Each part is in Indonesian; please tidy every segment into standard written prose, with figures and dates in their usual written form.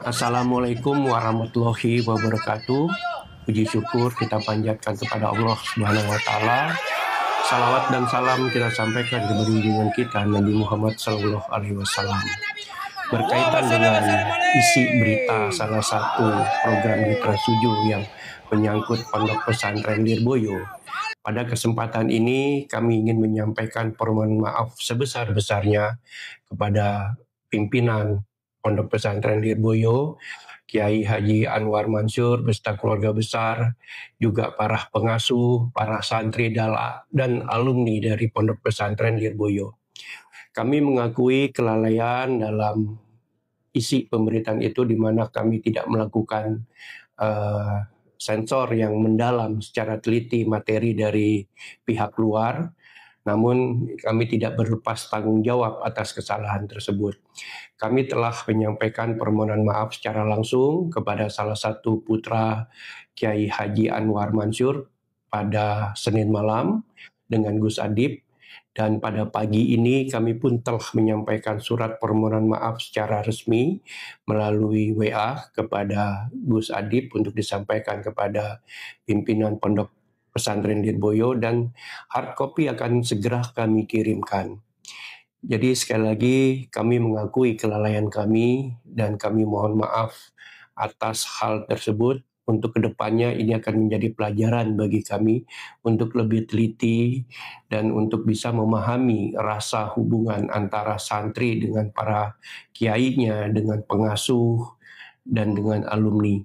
Assalamualaikum warahmatullahi wabarakatuh. Puji syukur kita panjatkan kepada Allah Subhanahu wa taala. Salawat dan salam kita sampaikan kepada junjungan kita Nabi Muhammad sallallahu alaihi wasallam. Berkaitan dengan isi berita salah satu program di Trans 7 yang menyangkut Pondok Pesantren Lirboyo. Pada kesempatan ini kami ingin menyampaikan permohonan maaf sebesar-besarnya kepada pimpinan Pondok Pesantren Lirboyo, Kiai Haji Anwar Mansur beserta keluarga besar, juga para pengasuh, para santri dan alumni dari Pondok Pesantren Lirboyo. Kami mengakui kelalaian dalam isi pemberitaan itu, di mana kami tidak melakukan sensor yang mendalam secara teliti materi dari pihak luar. Namun kami tidak berlepas tanggung jawab atas kesalahan tersebut. Kami telah menyampaikan permohonan maaf secara langsung kepada salah satu putra Kiai Haji Anwar Mansur pada Senin malam dengan Gus Adib, dan pada pagi ini kami pun telah menyampaikan surat permohonan maaf secara resmi melalui WA kepada Gus Adib untuk disampaikan kepada pimpinan Pondok Pesantren Lirboyo, dan hard copy akan segera kami kirimkan. Jadi sekali lagi kami mengakui kelalaian kami dan kami mohon maaf atas hal tersebut. Untuk kedepannya ini akan menjadi pelajaran bagi kami untuk lebih teliti dan untuk bisa memahami rasa hubungan antara santri dengan para kiainya, dengan pengasuh dan dengan alumni.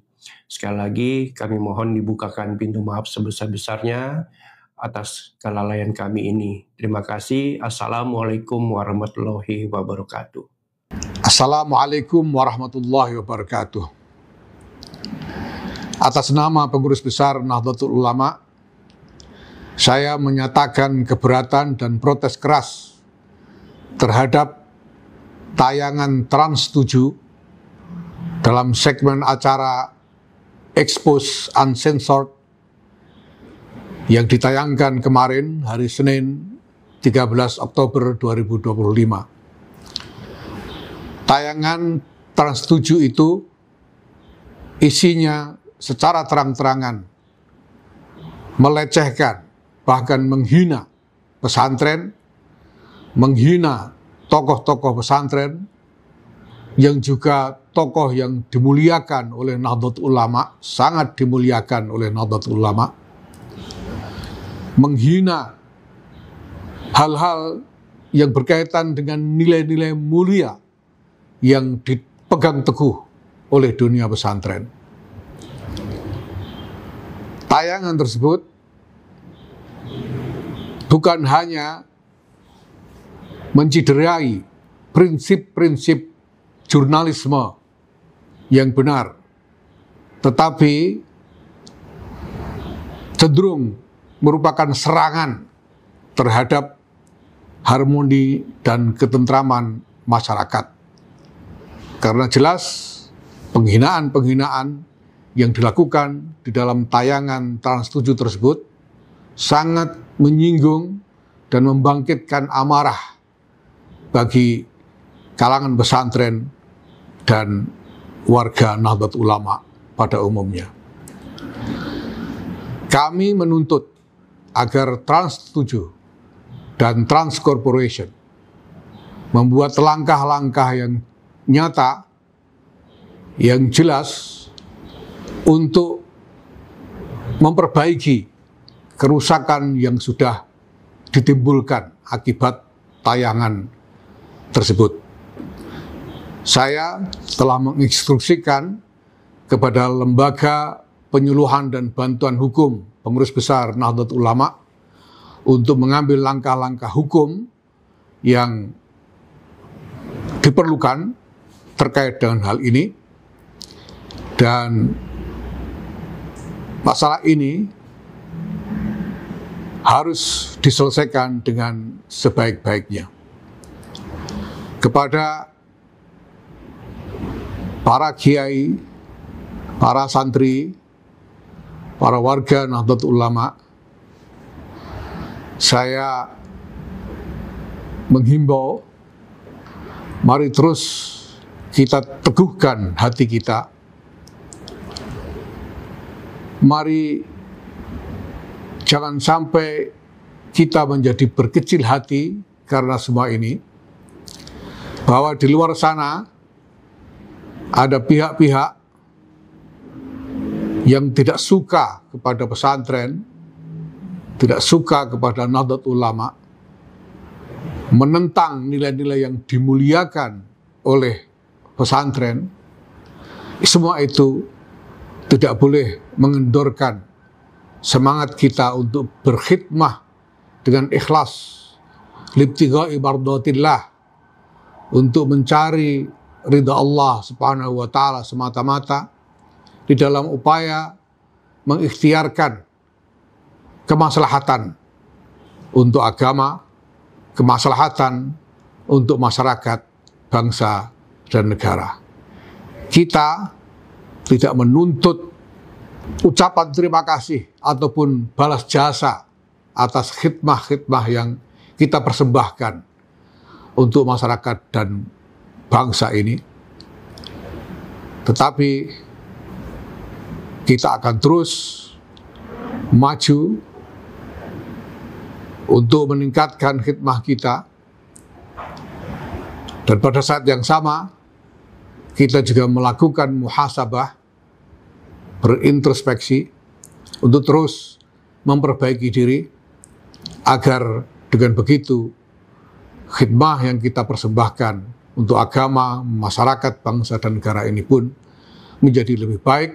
Sekali lagi kami mohon dibukakan pintu maaf sebesar-besarnya atas kelalaian kami ini. Terima kasih. Assalamualaikum warahmatullahi wabarakatuh. Assalamualaikum warahmatullahi wabarakatuh. Atas nama Pengurus Besar Nahdlatul Ulama, saya menyatakan keberatan dan protes keras terhadap tayangan Trans 7 dalam segmen acara Expose Uncensored yang ditayangkan kemarin hari Senin 13 Oktober 2025. Tayangan Trans 7 itu isinya secara terang-terangan melecehkan, bahkan menghina pesantren, menghina tokoh-tokoh pesantren, yang juga tokoh yang dimuliakan oleh Nahdlatul Ulama, sangat dimuliakan oleh Nahdlatul Ulama, menghina hal-hal yang berkaitan dengan nilai-nilai mulia yang dipegang teguh oleh dunia pesantren. Tayangan tersebut bukan hanya menciderai prinsip-prinsip jurnalisme yang benar, tetapi cenderung merupakan serangan terhadap harmoni dan ketentraman masyarakat. Karena jelas penghinaan-penghinaan yang dilakukan di dalam tayangan Trans 7 tersebut sangat menyinggung dan membangkitkan amarah bagi kalangan pesantren dan warga Nahdlatul Ulama pada umumnya. Kami menuntut agar Trans 7 dan Trans Corporation membuat langkah-langkah yang nyata, yang jelas untuk memperbaiki kerusakan yang sudah ditimbulkan akibat tayangan tersebut. Saya telah menginstruksikan kepada Lembaga Penyuluhan dan Bantuan Hukum Pengurus Besar Nahdlatul Ulama untuk mengambil langkah-langkah hukum yang diperlukan terkait dengan hal ini, dan masalah ini harus diselesaikan dengan sebaik-baiknya. Kepada para kiai, para santri, para warga Nahdlatul Ulama, saya menghimbau, mari terus kita teguhkan hati kita. Mari jangan sampai kita menjadi berkecil hati karena semua ini, bahwa di luar sana ada pihak-pihak yang tidak suka kepada pesantren, tidak suka kepada Nahdlatul Ulama, menentang nilai-nilai yang dimuliakan oleh pesantren. Semua itu tidak boleh mengendorkan semangat kita untuk berkhidmah dengan ikhlas, libtigha'i mardatillah, untuk mencari ridha Allah Subhanahu wa taala semata-mata, di dalam upaya mengikhtiarkan kemaslahatan untuk agama, kemaslahatan untuk masyarakat, bangsa, dan negara. Kita tidak menuntut ucapan terima kasih ataupun balas jasa atas khidmah-khidmah yang kita persembahkan untuk masyarakat dan bangsa ini. Tetapi kita akan terus maju untuk meningkatkan khidmah kita. Dan pada saat yang sama, kita juga melakukan muhasabah, berintrospeksi, untuk terus memperbaiki diri, agar dengan begitu khidmah yang kita persembahkan untuk agama, masyarakat, bangsa, dan negara ini pun menjadi lebih baik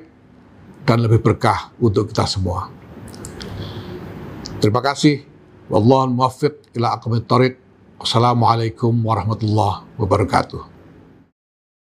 dan lebih berkah untuk kita semua. Terima kasih. Wallahul muwaffiq ila aqwamit thoriq. Wassalamualaikum warahmatullahi wabarakatuh.